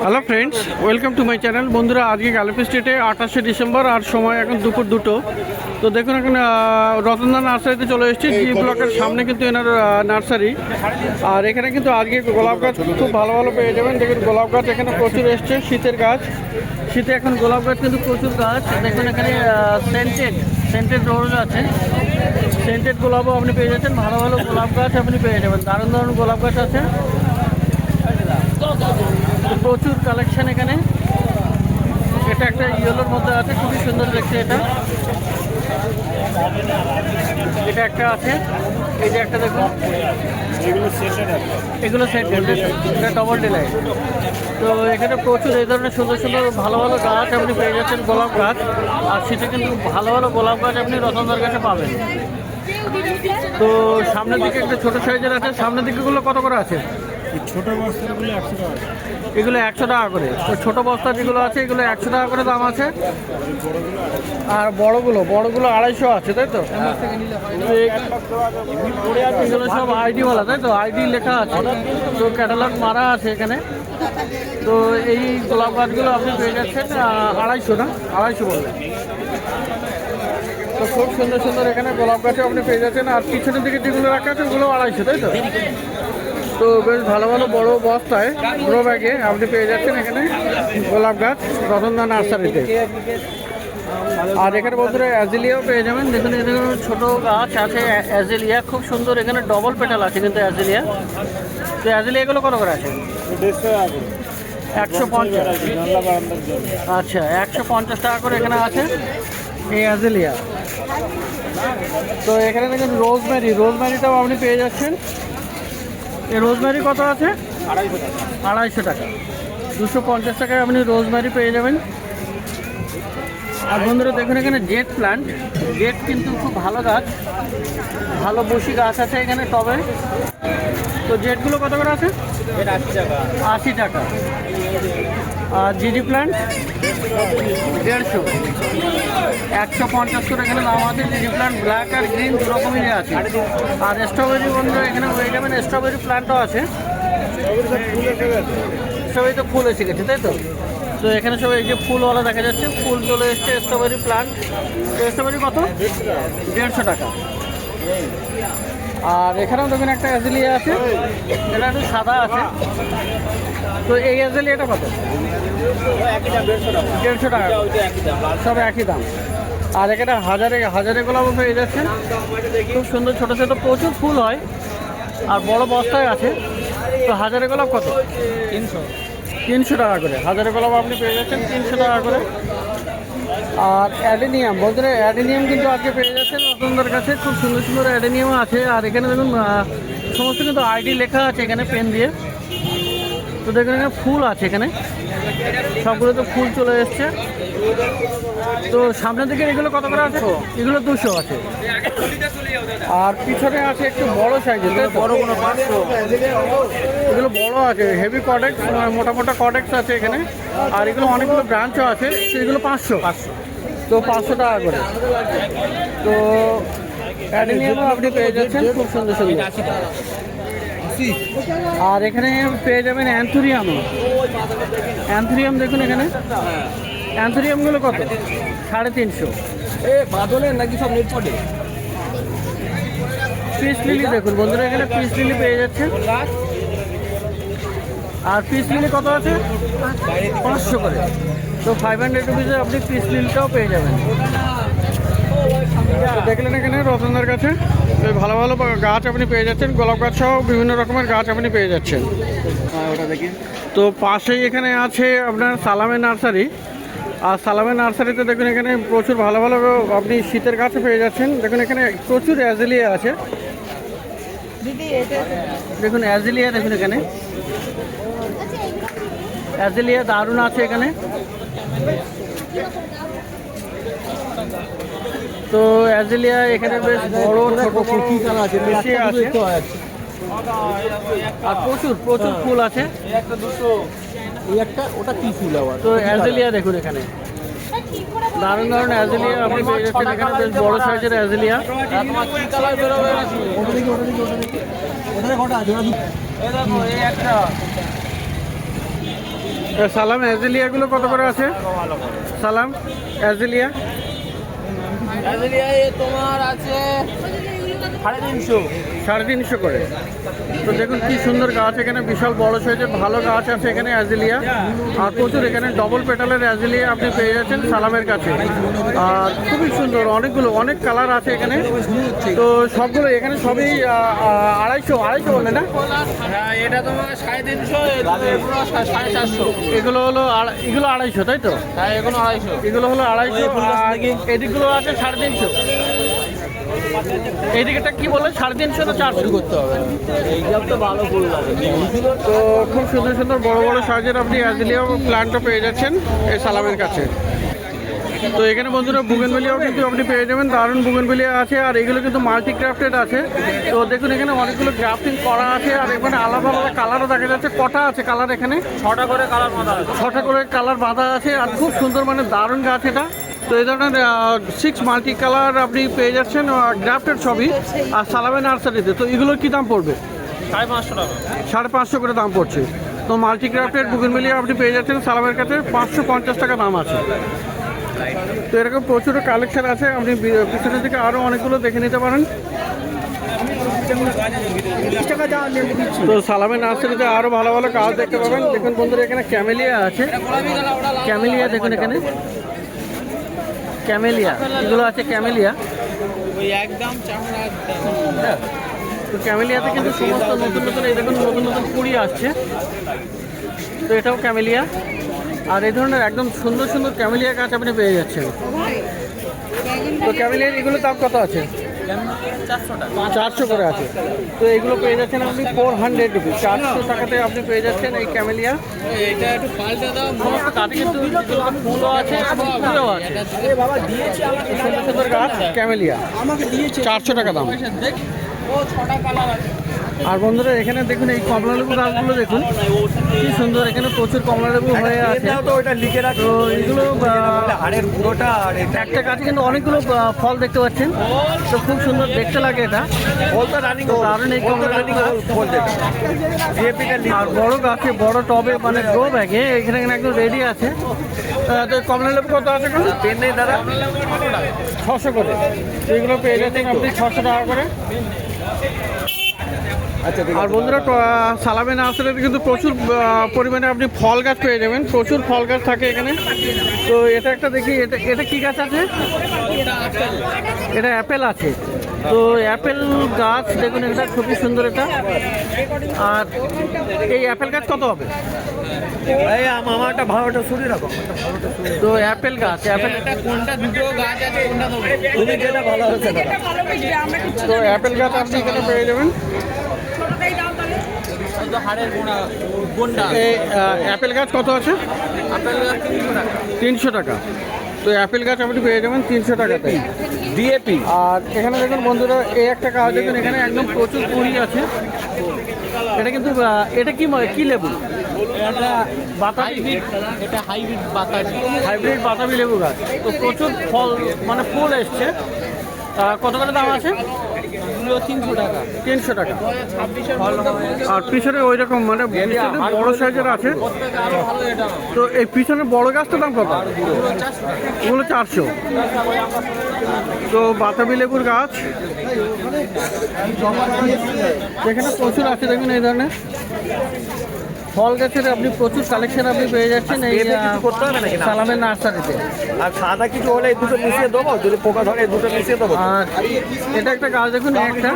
Hello friends, welcome to my channel. বন্ধুরা, আজকে গ্যালাপি স্ট্রিটে 28শে ডিসেম্বর আর সময় এখন দুপুর 2টো। তো দেখুন এখন রতনদা নার্সারিতে চলে এসেছি। জি ব্লকের সামনে কিন্তু এনার নার্সারি। আর এখানে কিন্তু আজকে গোলাপ গাছ খুব ভালো ভালো পেয়ে যাবেন। দেখুন গোলাপ গাছ এখানে প্রচুর এসছে, শীতের গাছ। শীতে এখন গোলাপ গাছ কিন্তু প্রচুর গাছ। দেখুন এখানে সেন্টেড রোজ আছে, সেন্টেড গোলাপও আপনি পেয়ে যাচ্ছেন। ভালো ভালো গোলাপ গাছ আপনি পেয়ে যাবেন, দারুণ দারুণ গোলাপ গাছ আছে, প্রচুর কালেকশন এখানে। এটা একটা ইয়েলোর মধ্যে আছে, খুবই সুন্দর দেখতে। এটা একটা আছে, এই যে একটা দেখুন, এগুলো সেট, এটা ডবল ডিলাইট। তো এখানে প্রচুর এই ধরনের সুন্দর সুন্দর ভালো ভালো গাছ আপনি পেয়ে যাচ্ছেন, গোলাপ গাছ। আর সেটা কিন্তু ভালো ভালো গোলাপ গাছ আপনি রতনদার কাছে পাবেন। তো সামনের দিকে একটা ছোটো সাইজের আছে, সামনের দিকেগুলো কত করে আছে? ছোটো বস্তাগুলো 100 টাকা, এগুলো 100 টাকা করে। তো ছোটো বস্তা যেগুলো আছে এগুলো 100 টাকা করে দাম আছে। আর বড়গুলো 250 আছে, তাই তো? এগুলো সব আইডিওয়ালা, তাই তো? আইডি লেখা আছে, তো ক্যাটালগ মারা আছে এখানে। তো এই গোলাপ গাছগুলো আপনি পেয়ে যাচ্ছেন 250, না 250 বললেন। তো খুব সুন্দর সুন্দর এখানে গোলাপ গাছও আপনি পেয়ে যাচ্ছেন। আর পিছনের দিকে যেগুলো রাখা আছে ওগুলো 250, তাই তো? তো বেশ ভালো ভালো বড় বস্তায় গ্রো ব্যাগে আপনি পেয়ে যাচ্ছেন এখানে গোলাপ গাছ রতনদা নার্সারিতে। আর এখানে বন্ধুরা অ্যাজিলিয়াও পেয়ে যাবেন। দেখুন এখানে ছোটো গাছ আছে অ্যাজিলিয়া, খুব সুন্দর। এখানে ডবল পেটাল আছে কিন্তু অ্যাজিলিয়া। তো অ্যাজিলিয়াগুলো কত করে আছে? 150। আচ্ছা, 150 টাকা করে এখানে আছে এই অ্যাজিলিয়া। তো এখানে দেখুন রোজমেরিটাও আপনি পেয়ে যাচ্ছেন। এই রোজমেরি কত আছে? 250 টাকা। 250 টাকায় আপনি রোজমেরি পেয়ে যাবেন। আর বন্ধুরা দেখুন এখানে জেট প্ল্যান্ট, জেট কিন্তু খুব ভালো গাছ, ভালো বসি গাছ আছে এখানে টবে। তো জেটগুলো কত করে আছে? 80 টাকা। আর জিডি প্ল্যান্ট 150, 150 করে এখানে দাম আছে। জিডি প্ল্যান্ট ব্ল্যাক আর গ্রিন দু রকমেরই আছে। আর স্ট্রবেরি বন্ধুরা এখানে হয়ে যাবেন, স্ট্রবেরি প্ল্যান্টও আছে। সবাই তো ফুল এসে গেছে, তাই তো? তো এখানে সবাই এই যে ফুলওয়ালা দেখা যাচ্ছে, ফুল চলে এসছে। স্ট্রবেরি প্ল্যান্ট, স্ট্রবেরি কত? 150 টাকা। আর এখানেও দেখুন একটা অ্যাজিলিয়া আছে, এটা একটু সাদা আছে। তো এই অ্যাজিলিয়াটা কত? 150 টাকা, সব একই দাম। আর এখানে হাজারে গোলাপও পেয়ে যাচ্ছেন, খুব সুন্দর। ছোটো ছোটো প্রচুর ফুল হয় আর বড় বস্তায় আছে। তো হাজারে গোলাপ কত? 300 টাকা করে হাজারে গোলাপ আপনি পেয়ে যাচ্ছেন, 300 টাকা করে। আর অ্যাডেনিয়াম, বন্ধুরা অ্যাডেনিয়াম কিন্তু আজকে পেয়ে যাচ্ছেন রতনদার কাছে, খুব সুন্দর সুন্দর অ্যাডেনিয়াম আছে। আর এখানে দেখুন সমস্ত কিন্তু আইডি লেখা আছে এখানে পেন দিয়ে। তো দেখুন এখানে ফুল আছে, এখানে সবগুলো তো ফুল চলে এসছে। তো সামনের দিকে এগুলো কত করে আছে? এগুলো 200 আছে। আর পিছনে আছে একটু বড় সাইজের, বড় কোনো 500, এগুলো বড় আছে। হেভি কডেক্স, মোটা মোটা কডেক্স আছে এখানে। আর এগুলো অনেকগুলো ব্রাঞ্চও আছে, সেগুলো 500। তো 500 টাকা করে। তো অ্যাডেনিয়ামও আপনি পেয়ে যাচ্ছেন খুব সুন্দর সুন্দর। আর এখানে পেয়ে যাবেন অ্যান্থুরিয়াম। দেখুন এখানে অ্যান্থুরিয়ামগুলো কত? 350। বাদলের নাকি সব নেট পড়ে। পিস লিলি দেখুন বন্ধুরা, এখানে পিস লিলি পেয়ে যাচ্ছে। আর পিস লিলি কত আছে? 500 করে। তো 500 রুপিসে আপনি পিস লিলিটাও পেয়ে যাবেন। দেখলেন এখানে রতনদার কাছে ভালো ভালো গাছ আপনি পেয়ে যাচ্ছেন, গোলাপ গাছ সহ বিভিন্ন রকমের গাছ আপনি পেয়ে যাচ্ছেন। ওটা দেখি। তো পাশেই এখানে আছে আপনার সালামের নার্সারি। আর সালামের নার্সারিতে দেখুন এখানে প্রচুর ভালো ভালো আপনি শীতের গাছ পেয়ে যাচ্ছেন। দেখুন এখানে প্রচুর অ্যাজিলিয়া আছে, দেখুন অ্যাজিলিয়া, দেখুন এখানে অ্যাজিলিয়া দারুণ আছে এখানে। তো অ্যাজিলিয়া এখানে বেশ বড় ছোট বেশি আছে। আর প্রচুর প্রচুর ফুল আছে। ওটা কি ফুল আবার? তো অ্যাজিলিয়া দেখুন এখানে দারুণ দারুণ অ্যাজিলিয়া আপনি পেয়ে যাচ্ছেন এখানে, বেশ বড় সাইজের অ্যাজিলিয়া। সালাম অ্যাজেলিয়াগুলো কত করে আছে? সালাম অ্যাজেলিয়া তোমার আছে 350। 350 করে। তো দেখুন কি সুন্দর গাছ, এখানে বিশাল বড় সাইজের ভালো গাছ আছে এখানে অ্যাজেলিয়া, আর প্রচুর এখানে ডবল পেটালের অ্যাজেলিয়া আপনি পেয়ে যাচ্ছেন সালামের কাছে। আর খুবই সুন্দর, অনেক কালার আছে এখানে। তো সবগুলো এখানে সবই 250 বলে না? এটা তোমার 350, 450। এগুলো হলো এগুলো 250, তাই তো? হ্যাঁ, এগুলো 250। এগুলো হলো 250। এদিকগুলো আছে 350। এইদিকেটা কি বলে 350 না 400 করতে হবে? এইসব তো ভালো ফুল লাগে। তো খুব সুন্দর সুন্দর বড় বড় সাইজের আপনি অ্যাজেলিয়া প্ল্যান্টও পেয়ে যাচ্ছেন এই সালামের কাছে। তো এখানে বন্ধুরা বুগেনভেলিয়াও কিন্তু আপনি পেয়ে যাবেন, দারুণ বুগেনভেলিয়া আছে। আর এগুলো কিন্তু মাল্টি ক্রাফটেড আছে। তো দেখুন এখানে অনেকগুলো গ্রাফটিং করা আছে, আর এখানে আলাদা আলাদা কালারও দেখা যাচ্ছে। কটা আছে কালার এখানে? 6টা করে কালার বাঁধা আছে। 6টা করে কালার বাঁধা আছে, আর খুব সুন্দর মানে দারুণ গাছ এটা। তো এই ধরনের 6 মাল্টি কালার আপনি পেয়ে যাচ্ছেন গ্রাফটেড সবই, আর সালামে নার্সারিতে। তো এগুলোর কী দাম পড়বে? 550 টাকা। 550 করে দাম পড়ছে। তো মাল্টি ক্রাফটেড বুগেনভেলিয়া আপনি পেয়ে যাচ্ছেন সালামের কাছে 550 টাকা দাম আছে। তো এরকম প্রচুর কালেকশন আছে, আপনি পিছনের দিকে আরও অনেকগুলো দেখে নিতে পারেন। তো সালামের নার্সারিতে আরও ভালো ভালো কাজ দেখতে পাবেন। দেখুন বন্ধুরা এখানে ক্যামেলিয়া আছে, ক্যামেলিয়া দেখুন এখানে ক্যামেলিয়া, এগুলো আছে ক্যামেলিয়া। একদম তো ক্যামেলিয়াতে কিন্তু সমস্ত নতুন নতুন এই দেখুন নতুন নতুন কুড়ি আসছে। তো এটাও ক্যামেলিয়া, আর এই ধরনের একদম সুন্দর সুন্দর ক্যামেলিয়া গাছ আপনি পেয়ে যাচ্ছেন। তো ক্যামেলিয়ার এগুলোর দাম কত আছে? 400 করে আছে। তো এইগুলো পেয়ে যাচ্ছেন আপনি 400 রুপিস, 400 টাকাতে আপনি পেয়ে যাচ্ছেন এই ক্যামেলিয়া। এটা একটু পাল্টে দাও। তাতে কিন্তু ফুলও আছে এবং ফুলও আছে। সুন্দর সুন্দর গাছ ক্যামেলিয়া 400 টাকা দাম। আর বন্ধুরা এখানে দেখুন এই কমলালেবু গাছগুলো দেখুন কি সুন্দর, এখানে প্রচুর কমলালেবু হয়ে আছে। তো এগুলো একটা গাছে কিন্তু অনেকগুলো ফল দেখতে পাচ্ছেন। তো খুব সুন্দর দেখতে লাগে এটা, দারুণ এই কমলালেবু গাছ। আর বড় গাছে বড় টবে মানে গ্রো ব্যাগে এখানে একদম রেডি আছে। তো কমলালেবু কত আছে দাদা? 600 করে। তো এগুলো পেয়ে যাচ্ছেন আপনি 600 টাকা করে। আর বন্ধুরা সালামে নার্সারিতে কিন্তু প্রচুর পরিমাণে আপনি ফল গাছ পেয়ে যাবেন, প্রচুর ফল গাছ থাকে এখানে। তো এটা একটা দেখি, এটা কি গাছ আছে? এটা অ্যাপেল আছে। তো অ্যাপেল গাছ দেখুন, এটা খুবই সুন্দর এটা। আর এই অ্যাপেল গাছ কত হবে? আমারটা ভালোটা শুনে রাখো। তো অ্যাপেল গাছ, কোনটা দুটো গাছ আছে, কোনটা তুমি যেটা ভালো হচ্ছে। তো অ্যাপেল গাছ আপনি এখানে পেয়ে যাবেন। এই অ্যাপেল গাছ কত আছে? 300 টাকা। তো অ্যাপেল গাছ আপনি পেয়ে যাবেন 300 টাকাতে ডিএপি। আর এখানে দেখুন বন্ধুরা এই একটা গাছ দেখুন, এখানে একদম প্রচুর কুড়ি আছে। এটা কিন্তু এটা কি লেবু? হাইব্রিড বাতাবি লেবু গাছ। তো প্রচুর ফল মানে ফুল এসছে। কত করে দাম আছে? 300 টাকা। 300 টাকা। আর পিছনে ওই রকম মানে বড় সাইজের আছে। তো এই পিছনে বড় গাছটার দাম কত? ওগুলো 400। তো বাতাবি লেবুর গাছ এখানে প্রচুর আছে দেখুন। এই ধরনের ফল গাছের আপনি প্রচুর কালেকশন আপনি পেয়ে যাচ্ছেন এই সালামের নার্সারিতে। আর সাদা কিছু হলে এই দুটো মিশিয়ে দেবো, যদি পোকা ধরে এই দুটো মিশিয়ে দেবো। আর এটা একটা গাছ দেখুন, একটা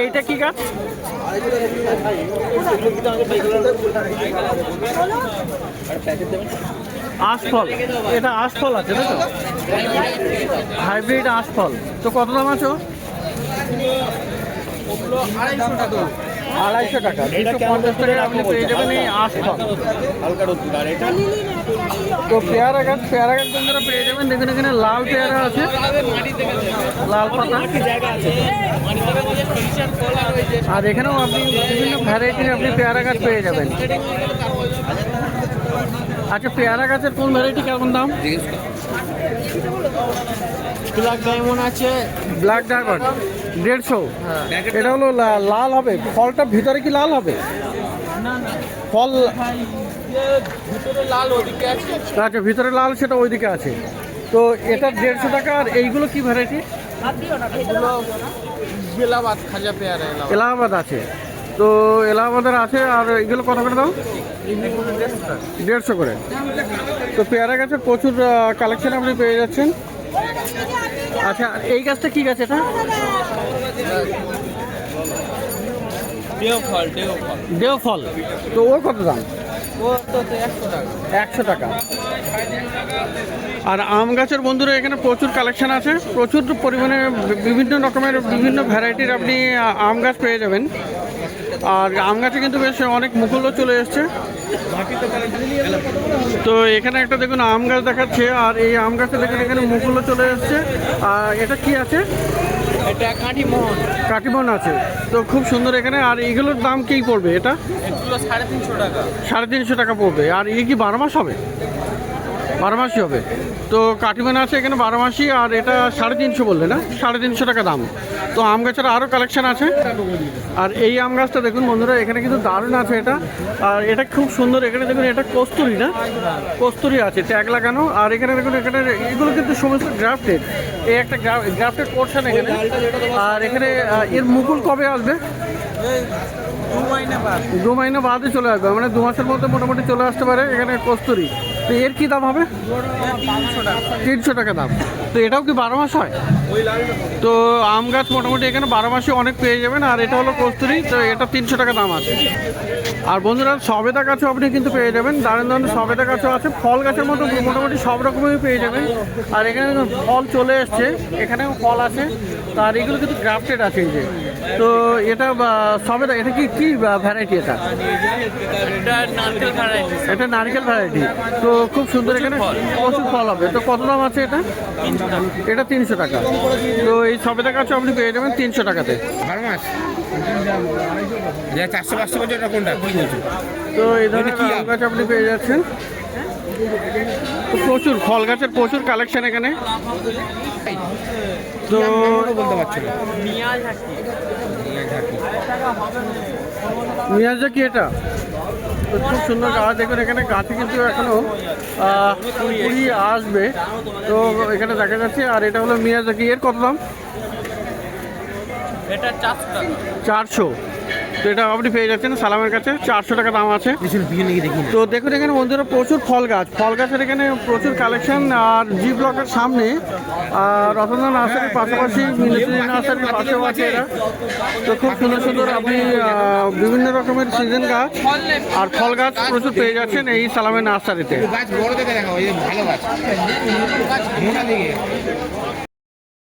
এইটা কি গাছ? আশফল। এটা আশফল আছে তাই তো? হাইব্রিড আশফল। তো কত দাম আছে? 250 টাকা। 250 টাকায় আপনি পেয়ে যাবেন এই আশফল। তো পেয়ারা গাছ বন্ধুরা পেয়ে যাবেন। দেখুন এখানে লাল পেয়ারা আছে, লাল পাতা। আর এখানেও আপনি বিভিন্ন ভ্যারাইটির আপনি পেয়ারা গাছ পেয়ে যাবেন। আচ্ছা, পেয়ারা গাছের কোন ভ্যারাইটি কেমন দাম? ব্ল্যাক ডায়মন্ড আছে, ব্ল্যাক ড্রাগন 150। এটা হলো লাল হবে, ফলটা ভিতরে কি লাল হবে? না ফল ভিতরে লাল ওদিকে আছে। আচ্ছা, ভিতরে লাল সেটা ওইদিকে আছে। তো এটা 150 টাকা। আর এইগুলো কি ভ্যারাইটি? এগুলো এলাহাবাদ খাজা পেয়ারা এলাহাবাদ। এলাহাবাদ আছে। তো এলাহাবাদের আছে। আর এইগুলো কত করে দাম? 150 করে। তো পেয়ারা গাছের প্রচুর কালেকশন আপনি পেয়ে যাচ্ছেন। আচ্ছা, এই গাছটা কি গাছ এটা? দেও ফল। তো ও কত দাম? ও তো 100 টাকা। 100 টাকা। আর আম গাছের বন্ধুরা এখানে প্রচুর কালেকশন আছে, প্রচুর পরিমাণে বিভিন্ন রকমের বিভিন্ন ভ্যারাইটির আপনি আম গাছ পেয়ে যাবেন। আর আম গাছে কিন্তু বেশ অনেক মুকুলও চলে এসছে। তো এখানে একটা দেখুন আম গাছ দেখাচ্ছে। আর এই আম গাছে দেখুন এখানে মুকুলও চলে এসছে। আর এটা কি আছে? এটা কাটিমোহন। কাটিমন আছে। তো খুব সুন্দর এখানে। আর এইগুলোর দাম কি পড়বে? এটা এগুলো 350 টাকা। 350 টাকা পড়বে। আর এই কি 12 মাস হবে? 12 মাসই হবে। তো কাটিমান আছে এখানে 12 মাসই। আর এটা 350 বললে না? 350 টাকা দাম। তো আম গাছের আরও কালেকশন আছে। আর এই আম গাছটা দেখুন বন্ধুরা, এখানে কিন্তু দারুণ আছে এটা। আর এটা খুব সুন্দর। এখানে দেখুন এটা কস্তুরি না? কস্তুরি আছে, ট্যাগ লাগানো। আর এখানে দেখুন এখানে এগুলো কিন্তু সমস্ত গ্রাফটেড। এই একটা গ্রাফটেড পোর্শন এখানে। আর এখানে এর মুকুল কবে আসবে? 2 মাইনে বাদে চলে আসবে, মানে 2 মাসের মধ্যে মোটামুটি চলে আসতে পারে। এখানে কস্তুরি। তো এর কি দাম হবে? 300 টাকা দাম। তো এটাও কি 12 মাস হয়? তো আম গাছ মোটামুটি এখানে 12 মাসে অনেক পেয়ে যাবেন। আর এটা হলো কস্তুরি। তো এটা 300 টাকা দাম আছে। আর বন্ধুরা সবেদা গাছও আপনি কিন্তু পেয়ে যাবেন, দারুণ দারুণ সবেদা গাছও আছে। ফল গাছের মতো মোটামুটি সব রকমেরই পেয়ে যাবেন। আর এখানে ফল চলে এসছে, এখানেও ফল আছে। আর এগুলো কিন্তু গ্রাফটেড আছে এই যে। তো এটা সবেদা, এটা কি কি ভ্যারাইটি? এটা এটা নারকেল ভ্যারাইটি। তো খুব সুন্দর, এখানে প্রচুর ফল হবে। তো কত দাম আছে এটা? এটা 300 টাকা। তো এই সবেদা গাছও আপনি পেয়ে যাবেন 300 টাকাতে। 12 মাস। 400-500 বছর কোনটা কি বলছো? তো এই ধরনের আম গাছ আপনি পেয়ে যাচ্ছেন। তো প্রচুর ফল গাছের প্রচুর কালেকশন এখানে। তো বলতে পারছো না। মিয়াজা কি এটা? তো খুব সুন্দর গাছ। দেখুন এখানে গাছে কিন্তু এখনো কুড়ি আসবে। তো এখানে দেখা যাচ্ছে। আর এটা হলো মিয়াজাকি। এর কত দাম? এটা 400 টাকা। 400। তো এটা আপনি পেয়ে যাচ্ছেন সালামের কাছে, 400 টাকা দাম আছে। তো দেখুন এখানে বন্ধুরা প্রচুর ফল গাছের এখানে প্রচুর কালেকশন। আর জি ব্লকের সামনে রতনদা নার্সারির পাশাপাশি মিলিটারি নার্সারির পাশেও আছে এরা। তো খুব সুন্দর সুন্দর আপনি বিভিন্ন রকমের সিজন গাছ আর ফল গাছ প্রচুর পেয়ে যাচ্ছেন এই সালামের নার্সারিতে। গাছ বড় দেখে দেখো, এই ভালো গাছ মোটা দিকে।